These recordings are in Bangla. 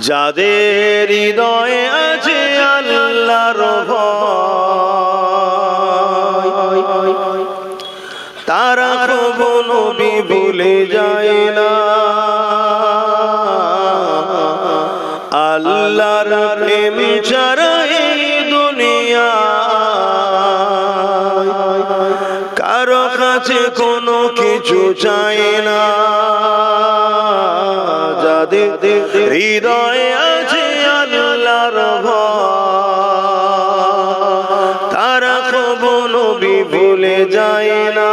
যাদের হৃদয়ে আছে আল্লাহর ভয়, তারা কবু নবী ভুলে যায় না। আল্লাহর প্রেম ছাড়া এই দুনিয়া কারো কাছে কোনো কিছু চাই না। যাদের হৃদয়ে আছে আল্লাহর ভয়, তারা কবু নবী ভুলে যায় না।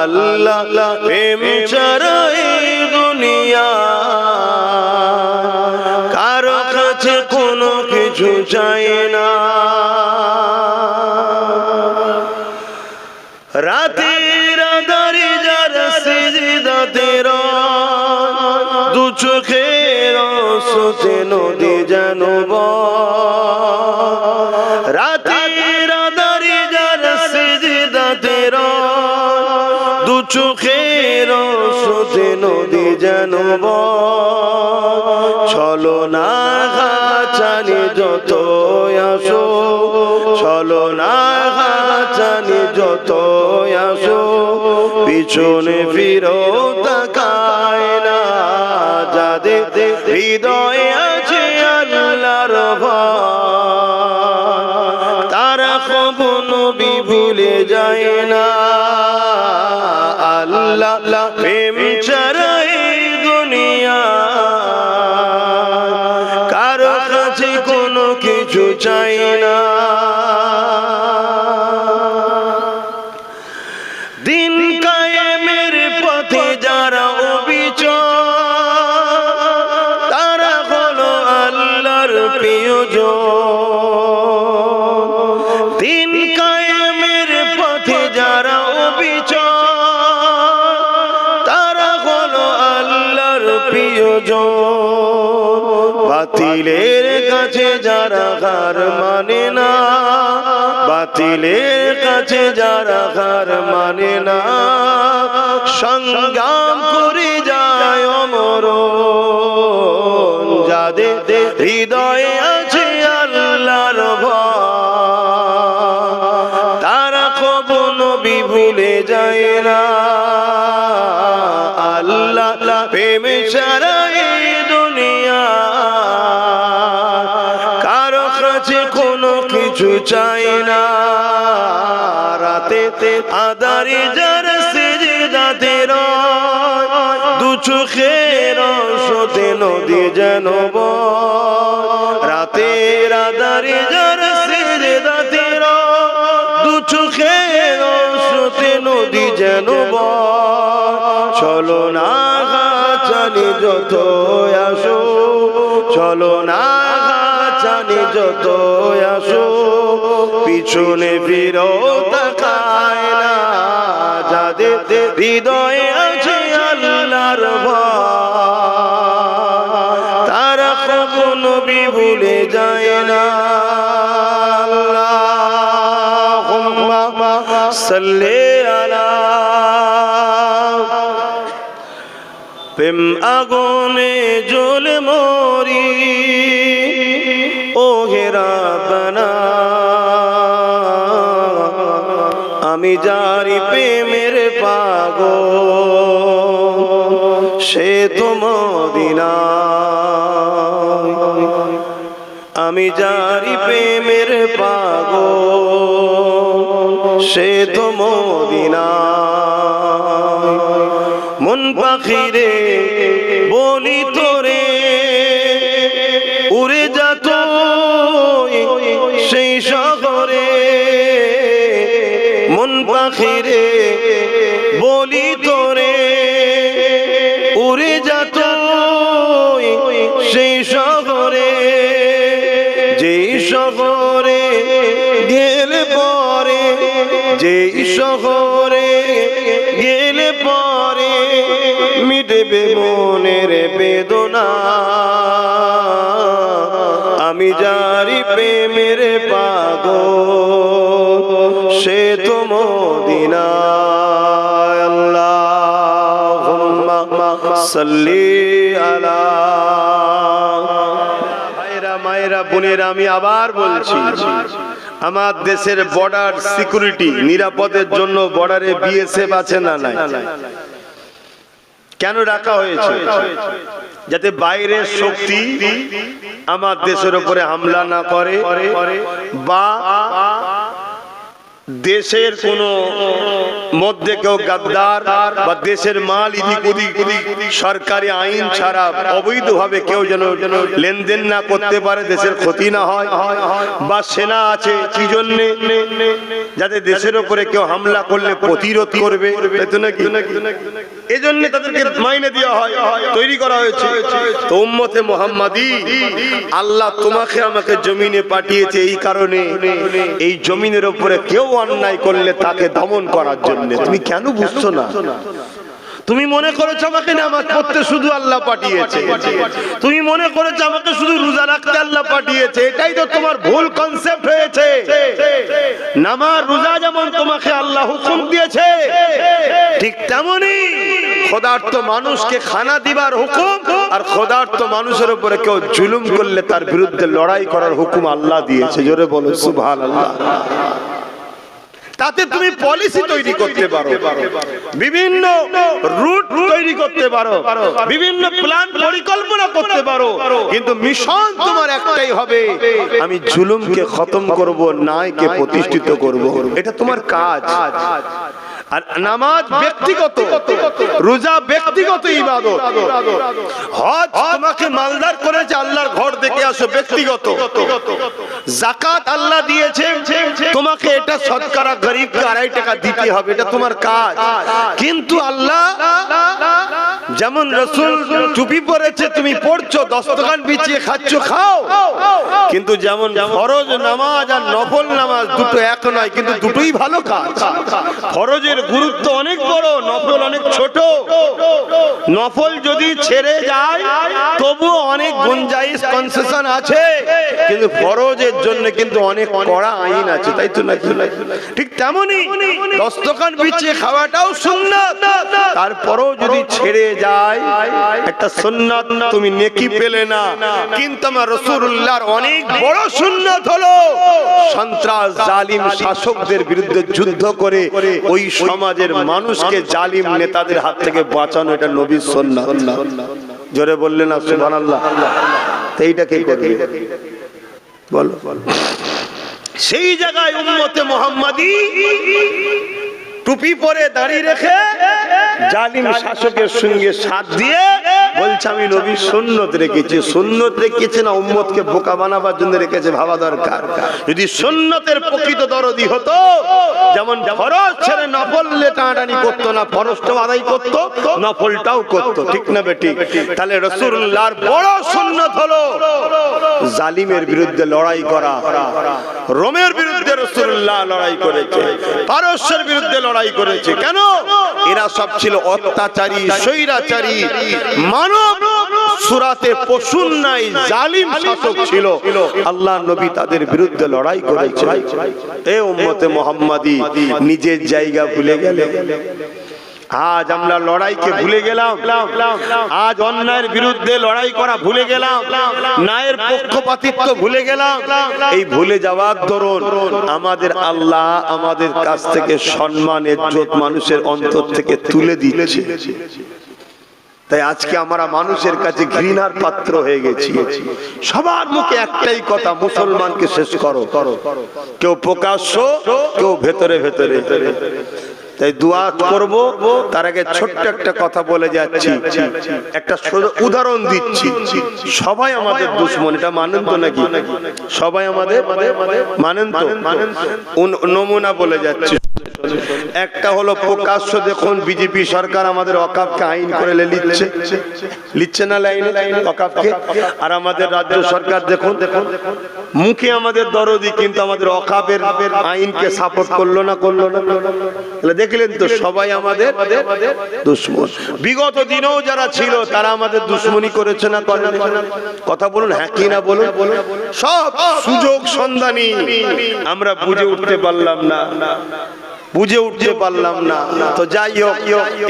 আল্লাহ প্রেম ছাড়া এই দুনিয়া কারো কাছে কোনো কিছু চাই না। রাতের আঁধারে যারা সিজদাতে রয়, দু চোখের আঁসুতে নদী যেন বয়। রাতের আঁধারে যারা সিজদাতে রয়, দু চোখের আঁসুতে নদী যেন বয়। চলো না গাছানি যত আসো, চলো না গাছানি যত আসো, পিছনে ফিরো তাকায় না। যাদের হৃদয়ে আছে আল্লাহর ভয়, তারা কবু নবী ভুলে যায় না। আল্লাহ প্রেম ছাড়া এই দুনিয়া কারো কাছে কোনো কিছু চাই না। দিন কায়েমের পথে যারা অবিচল, তারা হলো আল্লাহর প্রিয়জন। দিন কায়েমের পথে যারা অবিচল, তারা হলো আল্লাহর প্রিয়জন। বাতিলের কাছে যারা হার মানে না, বাতিলের কাছে যারা হার মানে না, সংগ্রাম করে যায় অমরণ। যাদের হৃদয়ে আছে আল্লাহর ভয়, তারা কবু নবী ভুলে যায় না। আল্লাহ প্রেম ছাড়া এই দুনিয়া কারো কাছে কোনো কিছু চাই না। রাতে আঁধারে যারা সিজদাতে রয়, দু চোখের আঁসুতে নদী যেন বয়। রাতের আঁধারে যারা সিজদাতে রয়, দু চোখের আঁসুতে নদী যেন বয়। চলো না গাছানি যত আসো, চলো না গাছানি যত আসো, পিছনে ফিরো তাকায় না। যাদের হৃদয়ে আছে আল্লাহর ভয়, তারা কবু নবী ভুলে যায় না। আল্লাহুম্মা সাল্লি আলা। প্রেম আগুনে জ্বলে মরি ও হে রাব্বানা, আমি যারি প্রেমের পাগল সে তো মদিনায়। আমি যারি প্রেমের পাগল সে তো মদিনায়। মন পাখিরে বলি তোরে উড়ে যাত সেই শহরে। মন পাখিরে বলি তোরে উড়ে যাত সেই শহরে। যেই শহরে গেলে পরে, যেই শহরে গেলে পরে মিটবে মনের বেদনা। আমি যারি প্রেমের পাগল সে তো মদিনায়। আল্লাহুম্মা সাল্লি আলা মায়েরা বোনেরা, আমি আবার বলছি, আমার দেশের বর্ডার সিকিউরিটি নিরাপদের জন্য বর্ডারে বিএসএফ আছে না নাই? কেন রাখা হয়েছে? যাতে বাইরের শক্তি আমার দেশের উপরে হামলা না করে, বা দেশের কোন মধ্যে কেউ গাদ্দার বা দেশের মাল ইদিক ওদিক সরকারি আইন ছাড়া অবৈধভাবে কেউ যেন লেনদেন না করতে পারে, দেশের ক্ষতি না হয়। বা সেনা আছে কি জন্যে? যাতে দেশের উপরে কেউ হামলা করলে প্রতিরোধ করবে, তাই তো নাকি? এজন্য তাদেরকে মাইনে দেওয়া হয়, তৈরি করা হয়েছে। তো উম্মতে মুহাম্মাদি, আল্লাহ তোমাকে আমাকে জমিনে পাঠিয়েছে এই কারণে, এই জমিনের উপরে কেউ অন্যায় করলে তাকে দমন করার জন্য। তুমি কেন বুঝছো না? তুমি মনে করেছো আমাকে নামাজ পড়তে শুধু আল্লাহ পাঠিয়েছে, তুমি মনে করেছো আমাকে শুধু রোজা রাখতে আল্লাহ পাঠিয়েছে। এটাই তো তোমার ভুল কনসেপ্ট হয়েছে। নামাজ রোজা যেমন তোমাকে আল্লাহ হুকুম দিয়েছে, ঠিক তেমনি খোদার্থ মানুষকে খানা দিবার হুকুম, আর খোদার্থ মানুষের উপরে কেউ জুলুম করলে তার বিরুদ্ধে লড়াই করার হুকুম আল্লাহ দিয়েছে। জোরে বলো সুবহানাল্লাহ। তাতে তুমি পলিসি তৈরি করতে পারো, বিভিন্ন রুট তৈরি করতে পারো, বিভিন্ন প্ল্যান পরিকল্পনা করতে পারো, কিন্তু মিশন তোমার একটাই হবে, আমি জুলুমকে খতম করব, ন্যায়কে প্রতিষ্ঠিত করব। এটা তোমার কাজ। আর নামাজ ব্যক্তিগত, রোজা ব্যক্তিগত ইবাদত, হজ তোমাকে মালদার করেছে আল্লাহর ঘর দেখে আসো, ব্যক্তিগত। যাকাত আল্লাহ দিয়েছে তোমাকে, এটা শতকরা গরিবকে 2.5 টাকা দিতে হবে, এটা তোমার কাজ। কিন্তু আল্লাহ যেমন রাসূল টুপি পরেছে, তুমি পড়ছো, দস্তকান বিছিয়ে খাচ্ছ, খাও, কিন্তু যেমন ফরজ নামাজ আর নফল নামাজ দুটো এক নয়, কিন্তু দুটোই ভালো কাজ। ফরজের গুরুত্ব অনেক বড়, নফল অনেক ছোট। নফল যদি ছেড়ে যায় তবুও অনেক গুঞ্জাইশ, কনসেশন আছে, কিন্তু ফরজের জন্য কিন্তু অনেক কড়া আইন আছে, তাই তো নাকি? ঠিক তেমনি দস্তকান বিছিয়ে খাওয়াটাও সুন্নাত, তারপরেও যদি ছেড়ে যায় একটা সুন্নাত, তুমি নেকি পেলে না। কিন্তু আমার রাসূলুল্লাহর অনেক বড় সুন্নাত হলো সন্ত্রাস জালিম শাসকদের বিরুদ্ধে যুদ্ধ করে ওই সমাজের মানুষকে জালিম নেতাদের হাত থেকে বাঁচানো, এটা নবীর সুন্নাত। জোরে বললেন না সুবহানাল্লাহ? এইটা কে করবে বলো? সেই জায়গায় উম্মতে মুহাম্মাদি টুপি পরে দাঁড়িয়ে রেখে জালিম শাসকের সঙ্গে সাথ দিয়ে বলছে আমি নবীর সুন্নত রেখেছি। সুন্নত রেখেছে না উম্মতকে বোকা বানাবার জন্য রেখেছে, ভাবা দরকার। যদি সুন্নতের প্রকৃত দরদি হতো, যেমন ফরজ ছেড়ে নফল টানাটানি করতো না, ফরজটাও আদায় করতো, নফলটাও করতো, ঠিক না বেটি? তাহলে রাসূলুল্লাহর বড় সুন্নত হলো জালিমের বিরুদ্ধে লড়াই করা। রোমের বিরুদ্ধে রাসূলুল্লাহ লড়াই করেছে, পারস্যের বিরুদ্ধে লড়াই করেছে। কেন? এরা সব ছিল অত্যাচারী, স্বৈরাচারী, মানব সুরাতে পশুর নাই জালিম শাসক ছিল। আল্লাহ নবী তাদের বিরুদ্ধে লড়াই করেছে। এ উম্মতে মুহাম্মাদি, নিজের জায়গা ভুলে গেলে। আজ আমরা লড়াইকে ভুলে গেলাম, আজ অন্যায়ের বিরুদ্ধে লড়াই করা ভুলে গেলাম, ন্যায়ের পক্ষপাতিত্ব ভুলে গেলাম। এই ভুলে যাওয়ার দরুন আমাদের আল্লাহ আমাদের কাছ থেকে সম্মান ইজ্জত মানুষের অন্তর থেকে তুলে দিচ্ছে। তাই আজকে আমরা মানুষের কাছে ঘৃণার পাত্র হয়ে গেছি। সবার মুখে একটাই কথা, মুসলমানকে শেষ করো। কেউ প্রকাশ্য, কেউ ভেতরে ভেতরে। তাই দোয়া করব, তার আগে ছোট্ট একটা কথা বলে যাচ্ছি, একটা উদাহরণ দিচ্ছি। সবাই আমাদের দুশমন, এটা মানেন তো নাকি? সবাই আমাদের মানেন তো? নমুনা বলে যাচ্ছি। একটা হলো প্রকাশ্য, দেখুন বিজেপি সরকার আমাদের ওয়াকফকে আইন করে লিখছে না লাইনে ওয়াকফকে, আর আমাদের রাজ্য সরকার দেখুন মুখে আমাদের দরদি, কিন্তু আমাদের ওয়াকফের আইনকে সাপোর্ট করলো না। দেখলেন তো, সবাই আমাদের দুশমন। বিগত দিনেও যারা ছিল তারা আমাদের দুশমনি করেছে না? কথা বলুন, হ্যাঁ কি না বলুন? সব সুযোগ সন্ধানী, আমরা বুঝে উঠতে পারলাম না। বুঝে উঠতে পারলাম না। তো যাই হোক,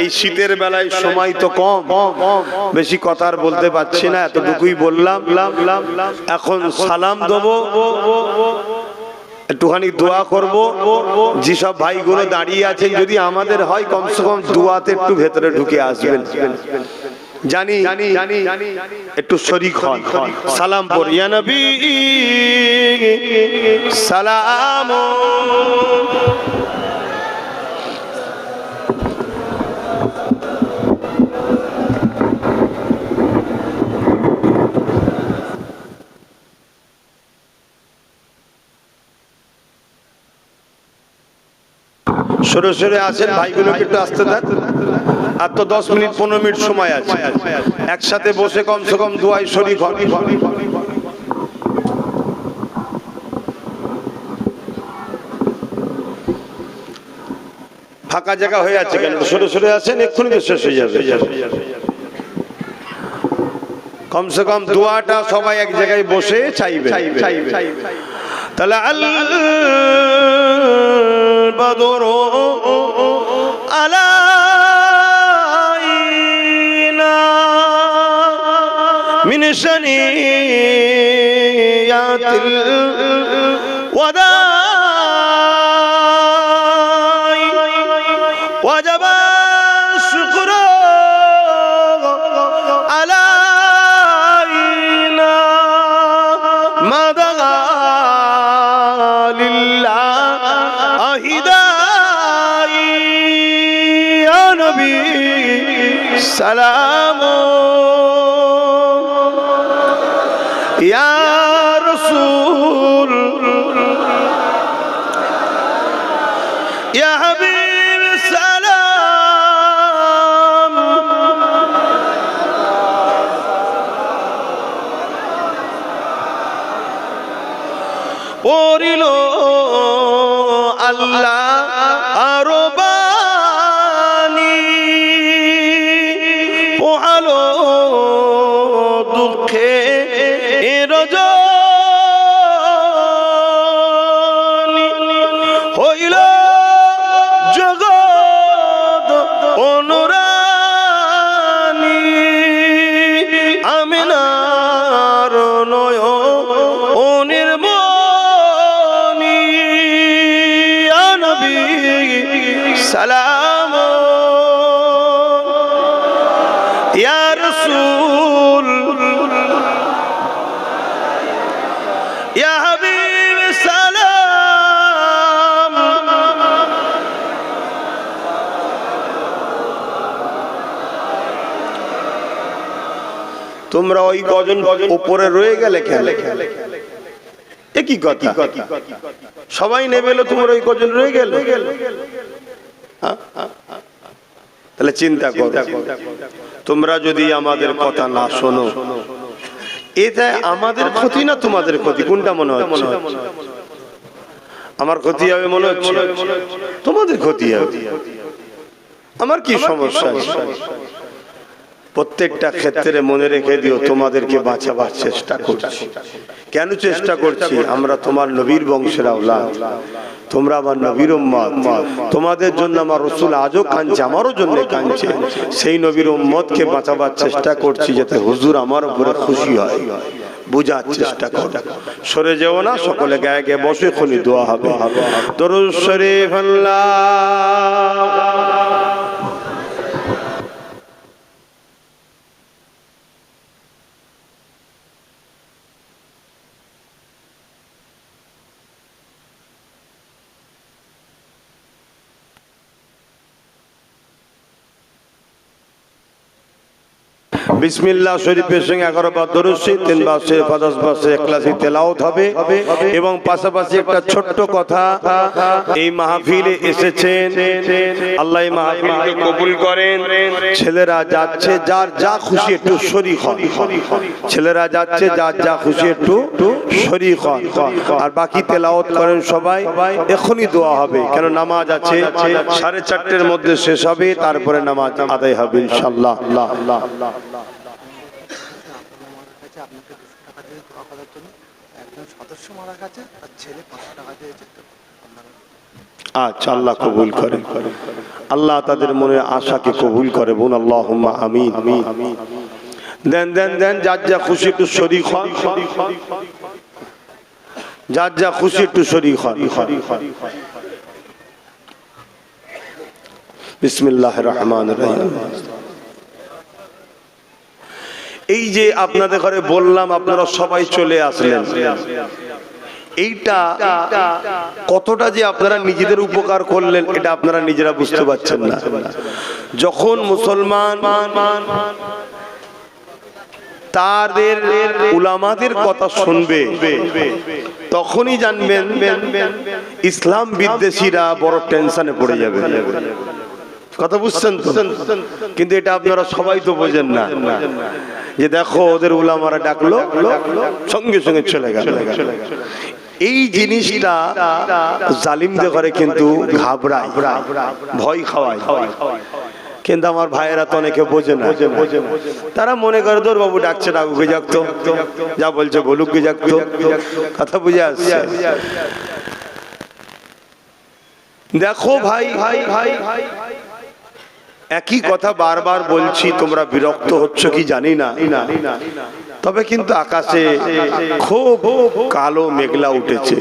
এই শীতের বেলায় সময় তো কম, বেশি কথা আর বলতে পারছি না, এতটুকুই বললাম। এখন সালাম দেবো, একটুখানি দোয়া করব। যেসব ভাইগুলো দাঁড়িয়ে আছেন, যদি আমাদের হয় কমসে কম দোয়াতে একটু ভেতরে ঢুকে আসবেন, জানি একটু শরীক হন। সালাম পড়ি, ইয়া নবী সালাম। সরে সরে আসেন, ভাইগুলোকে একটু আসতে দেন। আর তো 10 মিনিট 15 মিনিট সময় আছে, একসাথে বসে কমসে কম দোয়ায় শরীক হন। ফাঁকা জায়গা হয়ে আছে কেন? সরে সরে আসেন, এক্ষুনি তো শেষ হয়ে যাবে। কমসে কম দোয়াটা সবাই এক জায়গায় বসে চাইবে। তাহলে البدر علينا من ثنيات الوداع وجب الشكر علينا ما دعا سلام يا رسول يا حبيب سلام পড়িলো আল্লাহ আরবানি পোহালো দুঃখে রজনী হইল জগৎ অনুরানী আমিনার নয়নের মনি ইয়া নবী সালাম ইয়া রাসূল ইয়া হাবিব সালাম। তোমরা ওই কজন উপরে রয়ে গেলে খেলে একই কথা, সবাই নেবে, তোমরা ওই কজন রয়ে গেলে। তাহলে চিন্তা করো, তোমরা যদি আমাদের কথা না শোনো, এটা আমাদের ক্ষতি না তোমাদের ক্ষতি? কোনটা মনে হচ্ছে? আমার ক্ষতি হবে মনে হচ্ছে, তোমাদের ক্ষতি হবে। আমার কি সমস্যা? প্রত্যেকটা ক্ষেত্রে মনে রেখে দিও, তোমাদেরকে বাঁচাবার চেষ্টা করছি। কেন চেষ্টা করছি? আমরা তোমার নবীর বংশের আওলাদ, তোমরা আমার নবীর উম্মত। তোমাদের জন্য আমার রাসূল আজও কাঁদছে, আমারও জন্য কাঁদছে। সেই নবীর উম্মতকে বাঁচাবার চেষ্টা করছি, যাতে হুজুর আমার উপরে খুশি হয়। বুঝার চেষ্টা করো, সরে যেও না। সকলে গায়ে গায়ে বসে খুনি দোয়া হবে। দরুদ শরীফ আল্লাহ। বিসমিল্লাহ শরীফের সঙ্গে 11 বার দরুদ শরীফ, 3 বার সে 50 বার সে ইখলাসি তেলাওয়াত হবে। এবং পাশাপাশি একটা ছোট্ট কথা, এই মাহফিলে এসেছেন, আল্লাহ এই মাহফিলকে কবুল করেন। ছেলেরা যাচ্ছে, যার যা খুশি একটু শরীক হন। ছেলেরা যাচ্ছে, যার যা খুশি একটু শরীক হন। আর বাকি তেলাওয়াত করেন সবাই। এখনই দোয়া হবে, কেন নামাজ আছে 4:30-এর মধ্যে শেষ হবে, তারপরে নামাজ আদায় হবে ইনশাআল্লাহ। আপনাকে 200 টাকা দিয়ে দোয়া করার জন্য একজন সদস্য মারা গেছে, আর ছেলে 500 টাকা দিয়েছে। আচ্ছা, আল্লাহ কবুল করেন, আল্লাহ তাদের মনের আশাকে কবুল করে। বোন আল্লাহুম্মা আমিন। দেন দেন দেন, যার যা খুশি একটু শরীক হন, যার যা খুশি একটু শরীক হন। বিসমিল্লাহির রহমানির রহিম। এই যে আপনাদের ঘরে বললাম আপনারা সবাই চলে আসলেন, এইটা কতটা যে আপনারা নিজেদের উপকার করলেন এটা আপনারা নিজেরা বুঝতে পারছেন না। যখন মুসলমান তাদের উলামাদের কথা শুনবে তখনই জানবেন ইসলাম বিদ্বেষীরা বড় টেনশনে পড়ে যাবে। কথা বুঝছেন তো? কিন্তু এটা আপনারা সবাই তো বোঝেন না যে দেখো ওদের উলামারা ডাকলো, সঙ্গে সঙ্গে চলে গেল। এই জিনিসটা জালিমদের ঘরে কিন্তু ঘাবড়ায়, ভয় খাওয়ায়। কিন্তু আমার ভাইয়েরা তো অনেকে বোঝে না, তারা মনে করে দৌড় বাবু ডাকছে, ডাকুকে যাকতো, যা বলছে বলুককে যাকতো। কথা বুঝে আসছে? দেখো ভাই, একই কথা বারবার বলছি, তোমরা বিরক্ত হচ্ছ কি জানি না, তবে কিন্তু আকাশে খুব কালো মেঘলা উঠেছে।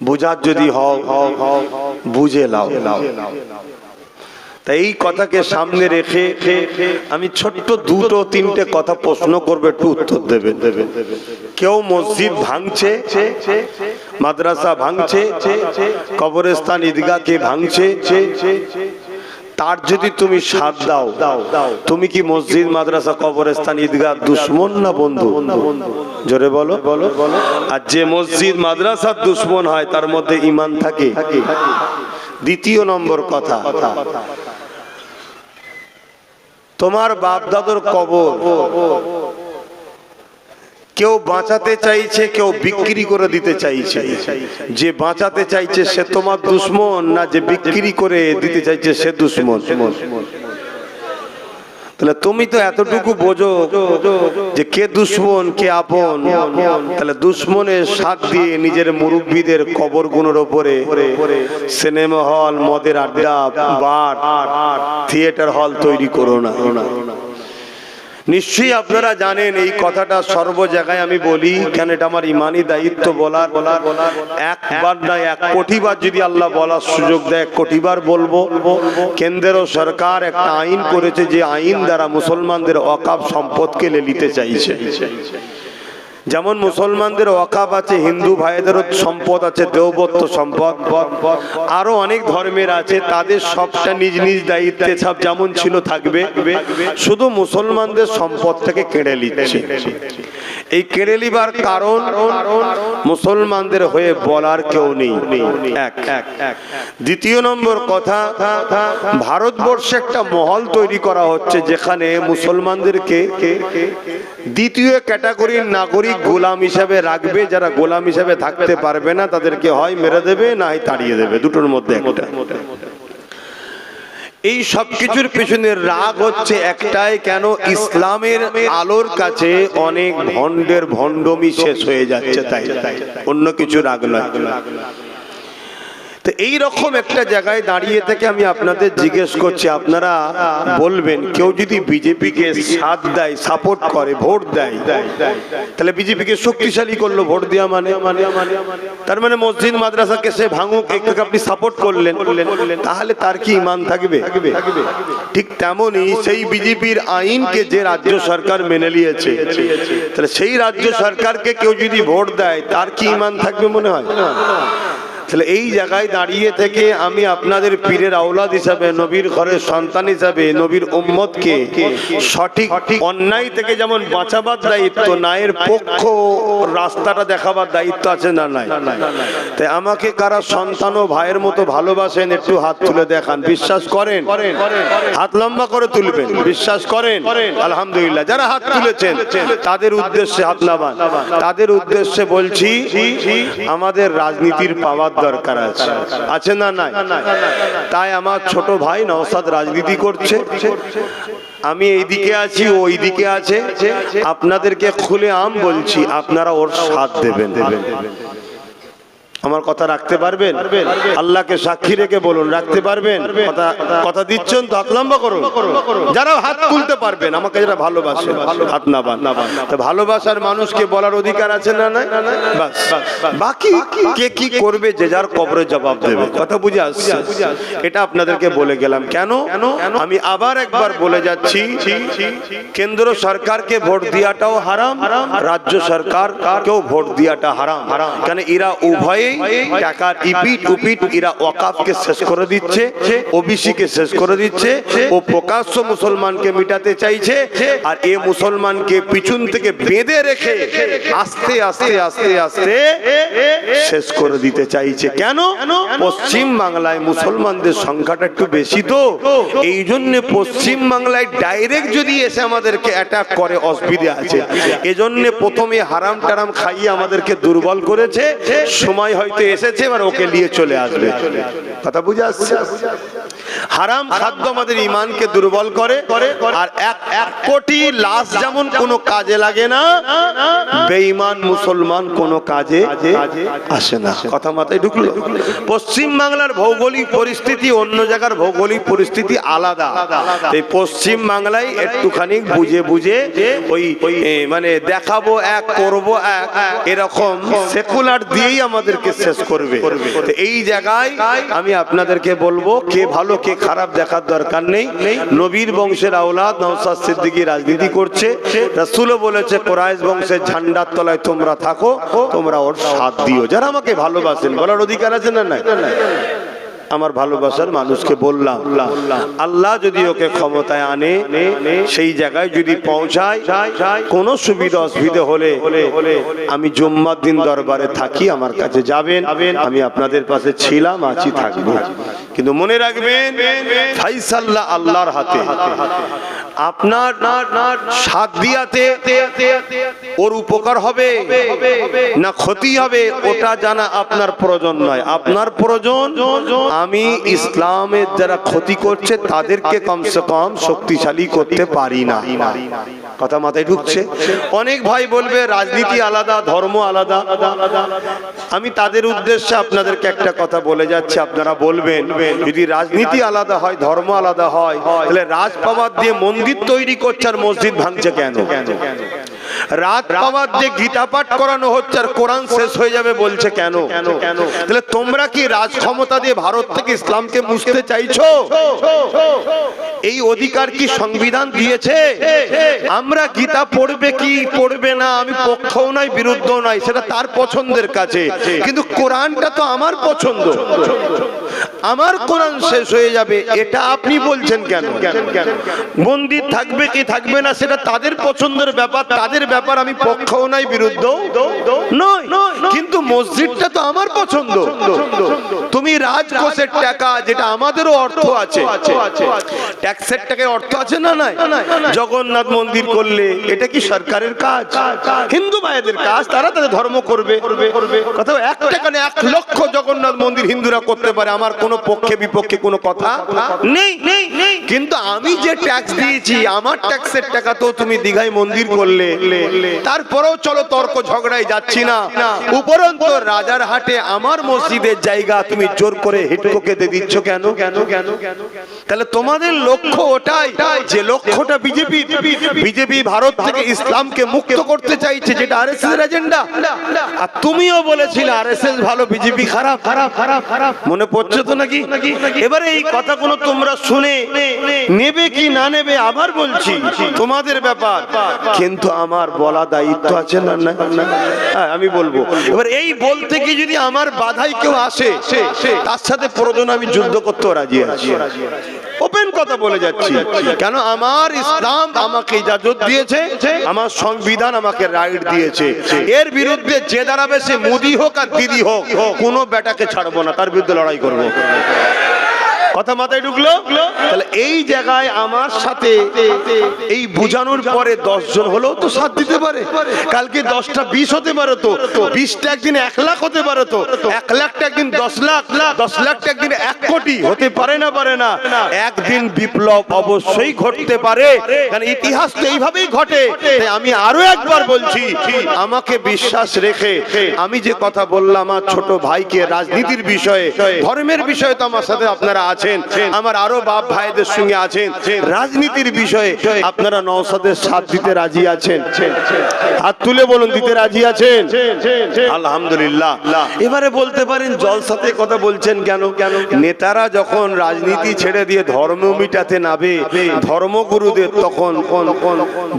বুঝার যদি হও বুঝে লাও। তাই এই কথাকে সামনে রেখে আমি ছোট্ট দুটো তিনটে কথা প্রশ্ন করবে, একটু উত্তর দেবে। কেউ মসজিদ ভাঙছে, মাদ্রাসা ভাঙছে, কবরস্থান ঈদগাহকে ভাঙছে, তার যদি তুমি সাথ দাও, তুমি কি মসজিদ মাদ্রাসা কবরস্থান ঈদগাহ দুশ্মন না বন্ধু? জোরে বলো। আর যে মসজিদ মাদ্রাসার দুশ্মন হয় তার মধ্যে ঈমান থাকে? দ্বিতীয় নম্বর কথা, তোমার বাপ দাদুর কবর কেউ বাঁচাতে চাইছে, কেউ বিক্রি করে দিতে চাইছে। যে বাঁচাতে চাইছে সে তোমার দুশ্মন, না যে বিক্রি করে দিতে চাইছে সে দুশ্মন? তাহলে তুমি তো এতটুকু বোঝো যে কে দুশ্মন কে আপন। তাহলে দুশ্মনের সাথ দিয়ে নিজের মুরব্বীদের কবরগুলোর ওপরে সিনেমা হল, মদের আড্ডা, বার, থিয়েটার হল তৈরি করো না। নিশ্চয়ই আপনারা জানেন এই কথাটা সর্ব জায়গায় আমি বলি, কেন এটা আমার ইমানি দায়িত্ব বলার। একবার না 1 কোটিবার যদি আল্লাহ বলার সুযোগ দেয় 1 কোটিবার বলবো। কেন্দ্র সরকার একটা আইন করেছে যে আইন দ্বারা মুসলমানদের ওয়াকফ সম্পদকে নিতে চাইছে। যেমন মুসলমানদের ওয়াকফ আছে, হিন্দু ভাইদেরও সম্পদ আছে, দেওবত্ত সম্পদ, আরো অনেক ধর্মের আছে, তাদের সবটা নিজ নিজ দায়িত্বে সব যেমন ছিল থাকবে, শুধু মুসলমানদের সম্পদটাকে কেড়ে নিচ্ছে। এই কেড়ে নিবার কারণ মুসলমানদের হয়ে বলার কেউ নেই। দ্বিতীয় নম্বর কথা, ভারতবর্ষে একটা মহল তৈরি করা হচ্ছে যেখানে মুসলমানদেরকে দ্বিতীয় ক্যাটাগরির নাগরিক গোলাম হিসাবে রাখবে। যারা গোলাম হিসাবে থাকতে পারবে না তাদেরকে হয় মেরে দেবে, না হয় তাড়িয়ে দেবে, দুটোর মধ্যে একটা। এই সব কিছুর পেছনে রাগ হচ্ছে একটাই, কেন ইসলামের আলোর কাছে অনেক ভণ্ডের ভণ্ডমি শেষ হয়ে যাচ্ছে, তাই অন্য কিছু রাগ নয়। তো এই রকম একটা জায়গায় দাঁড়িয়ে থেকে আমি আপনাদের জিজ্ঞেস করছি, আপনারা বলবেন কেউ যদি বিজেপিকে সাথ দেয়, সাপোর্ট করে, ভোট দেয়, তাহলে বিজেপিকে শক্তিশালী করলো ভোট দেওয়া মানে? তার মানে মসজিদ মাদ্রাসাকে সে ভাঙুক, একটু আপনি সাপোর্ট করলেন, তাহলে তার কি ঈমান থাকবে? ঠিক তেমনই সেই বিজেপির আইনকে যে রাজ্য সরকার মেনে নিয়েছে, তাহলে সেই রাজ্য সরকারকে কেউ যদি ভোট দেয় তার কি ঈমান থাকবে মনে হয়? তাহলে এই জায়গায় দাঁড়িয়ে থেকে আমি আপনাদের পীরের আওলাদ হিসাবে, নবীর ঘরের সন্তান হিসাবে, নবীর উম্মতকে সঠিক অন্যায় থেকে যেমন বাঁচাবার দায়িত্ব, ন্যায়ের পক্ষ রাস্তাটা দেখাবার দায়িত্ব আছে না নাই? তাই আমাকে কারা সন্তান ও ভাইয়ের মতো ভালোবাসেন একটু হাত তুলে দেখান। বিশ্বাস করেন? হাত লম্বা করে তুলবেন। বিশ্বাস করেন? আলহামদুলিল্লাহ। যারা হাত তুলেছেন তাদের উদ্দেশ্যে হাত নামান। তাদের উদ্দেশ্যে বলছি, আমাদের রাজনীতির পাওয়ার দরকার আছে, আছে না নাই? তাই আমার ছোট ভাই নওশাদ রাজনীতি করছে, আমি এইদিকে আছি, ও ওইদিকে আছে। আপনাদেরকে খুলে আম বলছি, আপনারা ওর সাথ দেবেন। আমার কথা রাখতে পারবেন? আল্লাহকে সাক্ষী রেখে বলুন, রাখতে পারবেন? কথা দিচ্ছেন তো? হাত লম্বা করুন যারা হাত তুলতে পারবেন, আমাকে যারা ভালোবাসেন হাত না বান। তো ভালোবাসার মানুষকে বলার অধিকার আছে না নাই? বাস, বাকি কে কি করবে যে যার কবরে জবাব দেবে। কথা বুঝে আসছে? এটা আপনাদেরকে বলে গেলাম। কেন? আমি আবার একবার বলে যাচ্ছি, কেন্দ্র সরকারকে ভোট দেওয়াটাও হারাম, রাজ্য সরকারকেও ভোট দেওয়াটা হারাম। কেন? এরা উভয়ে টাকার ইপিট উপিট, এরা ওয়াকাফকে শেষ করে দিচ্ছে, ওবিসি কে শেষ করে দিচ্ছে। ও প্রকাশ্য মুসলমানকে মিটাতে চাইছে, আর এ মুসলমানকে পিছন থেকে বেঁধে রেখে আস্তে আস্তে আস্তে আস্তে শেষ করে দিতে চাইছে। কেন? পশ্চিম বাংলায় মুসলমানদের সংখ্যাটা একটু বেশি, তো এই জন্য পশ্চিম বাংলায় ডাইরেক্ট যদি এসে আমাদেরকে অ্যাটাক করে অসুবিধা আছে। এজন্য প্রথমে হারাম টারাম খাইয়ে আমাদেরকে দুর্বল করেছে, সময় হয়তো এসেছে এবার ওকে নিয়ে চলে আসবে। কথা বুঝে আসছে? হারাম খাদ্য আমাদের ঈমানকে দুর্বল করে, আর এক কোটি লাশ যেমন কোনো কাজে লাগে না, বেঈমান মুসলমান কোনো কাজে আসে না। কথা মাথায় ঢুকলো? পশ্চিম বাংলার ভৌগোলিক পরিস্থিতি অন্য জায়গার ভৌগোলিক পরিস্থিতি আলাদা। এই পশ্চিম বাংলায় একটুখানি বুঝে বুঝে ওই মানে দেখাবো এক করবো এক, এরকম সেকুলার দিয়েই আমাদেরকে শেষ করবে। এই জায়গায় আমি আপনাদেরকে বলবো, কে ভালো কে খারাপ দেখার দরকার নেই। নবীর বংশের আওলাদ নওশাদ সিদ্দিকী রাজনীতি করছে, রাসূলও বলেছে কুরাইশ বংশের ঝান্ডার তলায় তোমরা থাকো, তোমরা ওর সাথ দিও। যারা আমাকে ভালোবাসেন বলার অধিকার আছে না নাই? আমার ভালোবাসার মানুষকে বললাম, আল্লাহ যদি ওকে ক্ষমতায় আনে, সেই জায়গায় যদি পৌঁছায়, কোনো সুবিধা অসুবিধা হলে আমি জুম্মার দিন দরবারে থাকি, আমার কাছে যাবেন, আমি আপনাদের পাশে ছিলাম, আছি, থাকবো। কিন্তু মনে রাখবেন, ফাইসাল্লাহ আল্লাহর হাতে। আপনার সাথ দিয়াতে ওর উপকার হবে না ক্ষতি হবে ওটা জানা আপনার প্রয়োজন নয়। আপনার প্রয়োজন আমি ইসলামের যারা ক্ষতি করছে তাদেরকে কমসে কম শক্তিশালী করতে পারি না। কথা মাথায় ঢুকছে? অনেক ভাই বলবে রাজনীতি আলাদা, ধর্ম আলাদা। আমি তাদের উদ্দেশ্যে আপনাদেরকে একটা কথা বলে যাচ্ছি, আপনারা বলবেন যদি রাজনীতি আলাদা হয়, ধর্ম আলাদা হয়, তাহলে রাজ পাওয়ার দিয়ে মন্দির তৈরি করছে আর মসজিদ ভাঙছে কেন? রাত পাওয়ার যে গীতা পাঠ করানো হচ্ছে আর কোরআন শেষ হয়ে যাবে বলছে কেন? তাহলে তোমরা কি রাজ ক্ষমতা দিয়ে ভারত থেকে ইসলামকে মুছতে চাইছো? এই অধিকার কি সংবিধান দিয়েছে? আমরা গীতা পড়বে কি পড়বে না আমি পক্ষও নাই বিরুদ্ধও নাই, সেটা তার পছন্দের কাছে, কিন্তু কোরআনটা তো আমার পছন্দ। আমার কোরআন শেষ হয়ে যাবে এটা আপনি বলছেন কেন? মন্দির থাকবে কি থাকবে না সেটা তাদের পছন্দের ব্যাপার, তাদের ব্যাপার, আমি পক্ষও নাই বিরুদ্ধও নয়, কিন্তু মসজিদটা তো আমার পছন্দ। তুমি রাজকোষের টাকা, যেটা আমাদেরও অর্থ আছে, ট্যাক্সের টাকায় অর্থ আছে না নাই? জগন্নাথ মন্দির করলে এটা কি সরকারের কাজ? হিন্দু ভাইদের কাজ, তারা তাদের ধর্ম করবে। কথা 1 টাকা না 1 লক্ষ জগন্নাথ মন্দির হিন্দুরা করতে পারে, আমার কোনো পক্ষে বিপক্ষে কোনো কথা নেই। কিন্তু আমি যে ট্যাক্স দিয়েছি, আমার ট্যাক্সের টাকা তো তুমি দীঘায় মন্দির করলে, তারপরেও চলো তর্ক ঝগড়ায় যাচ্ছি না। উপরন্তু রাজার হাটে আমার মসজিদের জায়গা তুমি জোর করে হিটকোকে দিয়ে দিচ্ছ কেন? তাহলে তোমাদের লক্ষ্য ওটাই, যে লক্ষ্যটা বিজেপি ভারত থেকে ইসলামকে মুক্ত করতে চাইছে, যেটা আরএসএস এর এজেন্ডা। আর তুমিও বলেছিলে আরএসএস ভালো, বিজেপি খারাপ। মনে পড়ছে তো নাকি? এবারে এই কথাগুলো তোমরা শুনে নেবে কি না নেবে আবার বলছি, তোমাদের ব্যাপার, কিন্তু আমার বলা দায়িত্ব আছে না? আমি বলবো। এবার এই বলতে কি যদি আমার বাধাই কেউ আসে, তার সাথে প্রয়োজন আমি যুদ্ধ করতেও রাজি আছি। ওপেন কথা বলে যাচ্ছি, কেন আমার ইসলাম আমাকে ইজাজত দিয়েছে, আমার সংবিধান আমাকে রাইট দিয়েছে। এর বিরুদ্ধে যে দাঁড়াবে সে মোদি হোক আর দিদি হোক, কোনো বেটাকে ছাড়বো না, তার বিরুদ্ধে লড়াই করবো। কথা মাথায় ঢুকলো? তাহলে এই জায়গায় আমার সাথে এই বুঝানোর পরে 10 জন হলেও তো সাথ দিতে পারে। কালকে 10টা 20 হতে পারে, তো 20টা একদিন 1 লাখ হতে পারে, তো 1 লাখটা একদিন 10 লাখ, 10 লাখটা একদিন 1 কোটি হতে পারে না? পারে না? একদিন বিপ্লব অবশ্যই ঘটতে পারে, কারণ ইতিহাস তো এইভাবেই ঘটে। তাই আমি আরো একবার বলছি, আমাকে বিশ্বাস রেখে আমি যে কথা বললাম আমার ছোট ভাইকে রাজনীতির বিষয়ে, ধর্মের বিষয়ে তো আমার সাথে আপনারা আছেন, আমার আরো বাপ ভাইদের সঙ্গে আছেন, রাজনীতির বিষয়ে আপনারা নওশাদের সাথ দিতে রাজি আছেন? হাত তুলে বলুন, দিতে রাজি আছেন? আলহামদুলিল্লাহ। এবারে বলতে পারেন জলসাতে কথা বলছেন কেন? নেতারা যখন রাজনীতি ছেড়ে দিয়ে ধর্ম মিটাতে নাবে, ধর্মগুরুদের তখন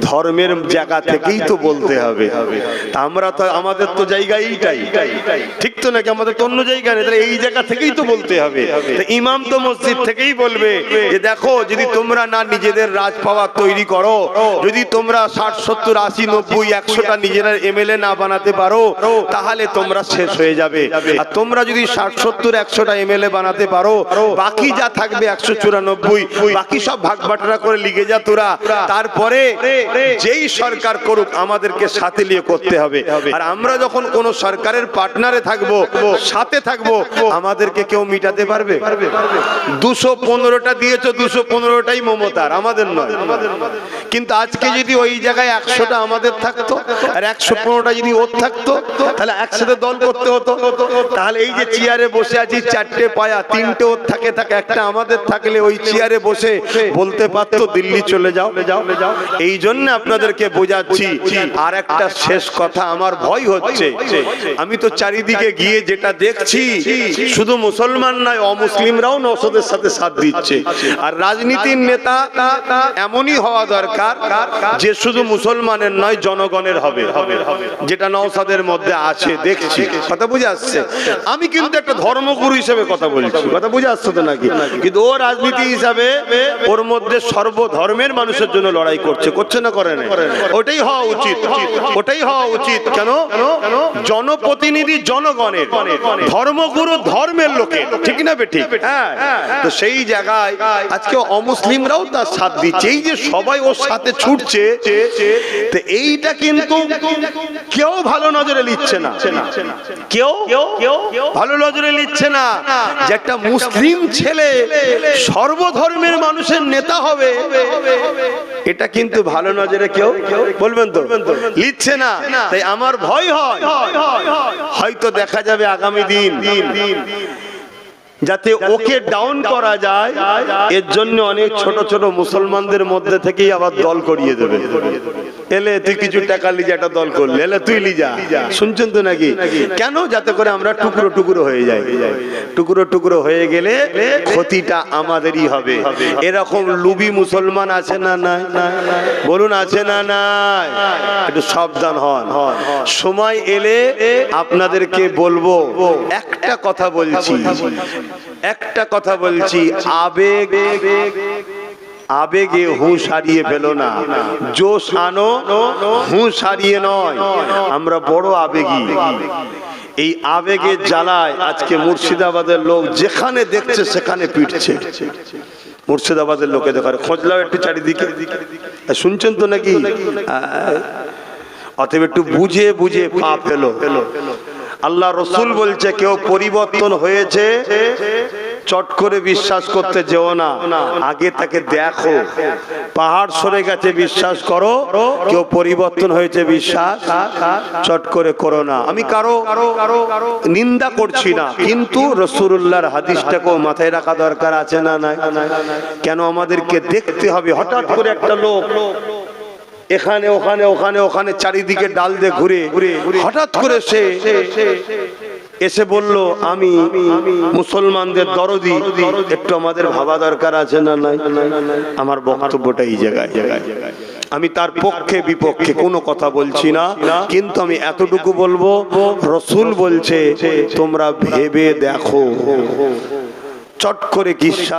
ধর্মের জায়গা থেকেই তো বলতে হবে। আমরা তো আমাদের তো জায়গা এইটাই, ঠিক তো নাকি? আমাদের তো অন্য জায়গা নেই, তাহলে এই জায়গা থেকেই তো বলতে হবে। ইমাম তো মসজিদ থেকেই বলবে যে দেখো, যদি তোমরা না নিজেদের রাজ পাওয়ার তৈরি করো, যদি তোমরা 60, 70, 80, 90, 100টা নিজেরা এমএলএ না বানাতে পারো, তাহলে তোমরা শেষ হয়ে যাবে। আর তোমরা যদি 60, 70, 100টা এমএলএ বানাতে পারো, বাকি যা থাকবে 194, বাকি সব ভাগ বাটোয়ারা করে লিগে যা তোরা। তারপরে যেই সরকার করুক আমাদেরকে সাথে নিয়ে করতে হবে। আর আমরা যখন কোন সরকারের পার্টনারে থাকবো, সাথে থাকবো, আমাদেরকে কেউ মিটাতে পারবে? 215টা দিয়েছো, 215টাই মমতার, আমাদের নয়। কিন্তু আজকে যদি ওই জায়গায় 100টা আমাদের থাকতো আর 115টা যদি ওর থাকতো, তাহলে একসাথে দল করতে হতো। তাহলে এই যে চেয়ারে বসে আছি, 4টে পায়া, 3টে ওর থাকে, একটা আমাদের থাকলে ওই চেয়ারে বসে বলতে পারতো দিল্লি চলে যাও। এই জন্য আপনাদেরকে বোঝাচ্ছি। আর একটা শেষ কথা, আমার ভয় হচ্ছে, আমি তো চারিদিকে গিয়ে যেটা দেখছি, শুধু মুসলমান নয়, অমুসলিমরাও নওশাদের সাথে সাথ দিচ্ছে। আর রাজনীতির নেতা এমনই হওয়া দরকার যে শুধু মুসলমানের নয়, জনগণের হবে, যেটা নওশাদের মধ্যে আছে দেখছি। কথা বুঝে আসছে? আমি কিন্তু একটা ধর্মগুরু হিসেবে কথা বলছি, কথা বুঝে আসছে তো নাকি? কিন্তু ও রাজনীতি হিসাবে ওর মধ্যে সর্বধর্মের মানুষের জন্য লড়াই করছে না করে না? ওটাই হওয়া উচিত, ওটাই হওয়া উচিত। কেন? জনপ্রতিনিধি জনগণের, ধর্মগুরু ধর্মের লোকের, ঠিক না বেঠিক? হ্যাঁ। তো সেই জায়গায় আজকে অমুসলিমরাও তার সাথ দিচ্ছে। এই যে সবাই ওর সাথে ছুটছে, তো এইটা কিন্তু কেউ ভালো নজরে নিচ্ছে না, কেউ ভালো নজরে নিচ্ছে না যে একটা মুসলিম ছেলে সর্বধর্মের মানুষের নেতা হবে, এটা কিন্তু ভালো নজরে কেউ বলবেন তো লিখছে না। তাই আমার ভয় হয়, হয়তো দেখা যাবে আগামী দিন যাতে ওকে ডাউন করা যায়, এর জন্য অনেক ছোট ছোট মুসলমানদের মধ্যে থেকেই আবার দল করিয়ে দেবে। এলে তুই কিছু টাকা লিজা, একটা দল করলে, এলে তুই লিজা। শুনছেন তো নাকি? কেন? যাতে করে আমরা টুকরো টুকরো হয়ে যাই। টুকরো টুকরো হয়ে গেলে ক্ষতিটা আমাদেরই হবে। এরকম লুবি মুসলমান আছে না নাই? বলুন, আছে না নাই? একটু সাবধান হন। সময় এলে আপনাদেরকে বলবো। একটা কথা বলছি, আবেগে হুঁশ হারিয়ে ফেলো না, জোশ আনো, হুঁশ হারিয়ে নয়। আমরা বড় আবেগী, এই আবেগের জ্বালায় আজকে মুর্শিদাবাদের লোক যেখানে দেখছে সেখানে পিটছে। মুর্শিদাবাদের লোকে দেখার খোঁজ লাও একটু চারিদিকে, শুনছেন তো নাকি? অতএব একটু বুঝে বুঝে পা ফেলো। আল্লাহ রসুল বলছে, কেউ পরিবর্তন হয়েছে চট করে বিশ্বাস করতে যেও না, আগে তাকে দেখো। পাহাড় সরে গেছে বিশ্বাস করো, কেউ পরিবর্তন হয়েছে বিশ্বাস চট করে করো না। আমি কারো নিন্দা করছি না, কিন্তু রাসূলুল্লাহর হাদিসটাকেও মাথায় রাখা দরকার আছে না নাই? কেন আমাদেরকে দেখতে হবে? হঠাৎ করে একটা লোক এখানে ওখানে ওখানে ওখানে চারিদিকে ডাল দিয়ে ঘুরে হঠাৎ করে সে এসে বলল আমি মুসলমানদের দরদি, একটু আমাদের ভাবা দরকার আছে না নাই? আমার বক্তব্যটা এই জায়গায়। আমি তার পক্ষে বিপক্ষে কোনো কথা বলছি না, কিন্তু আমি এতটুকু বলবো, রাসূল বলছে তোমরা ভেবে দেখো, চট করে কি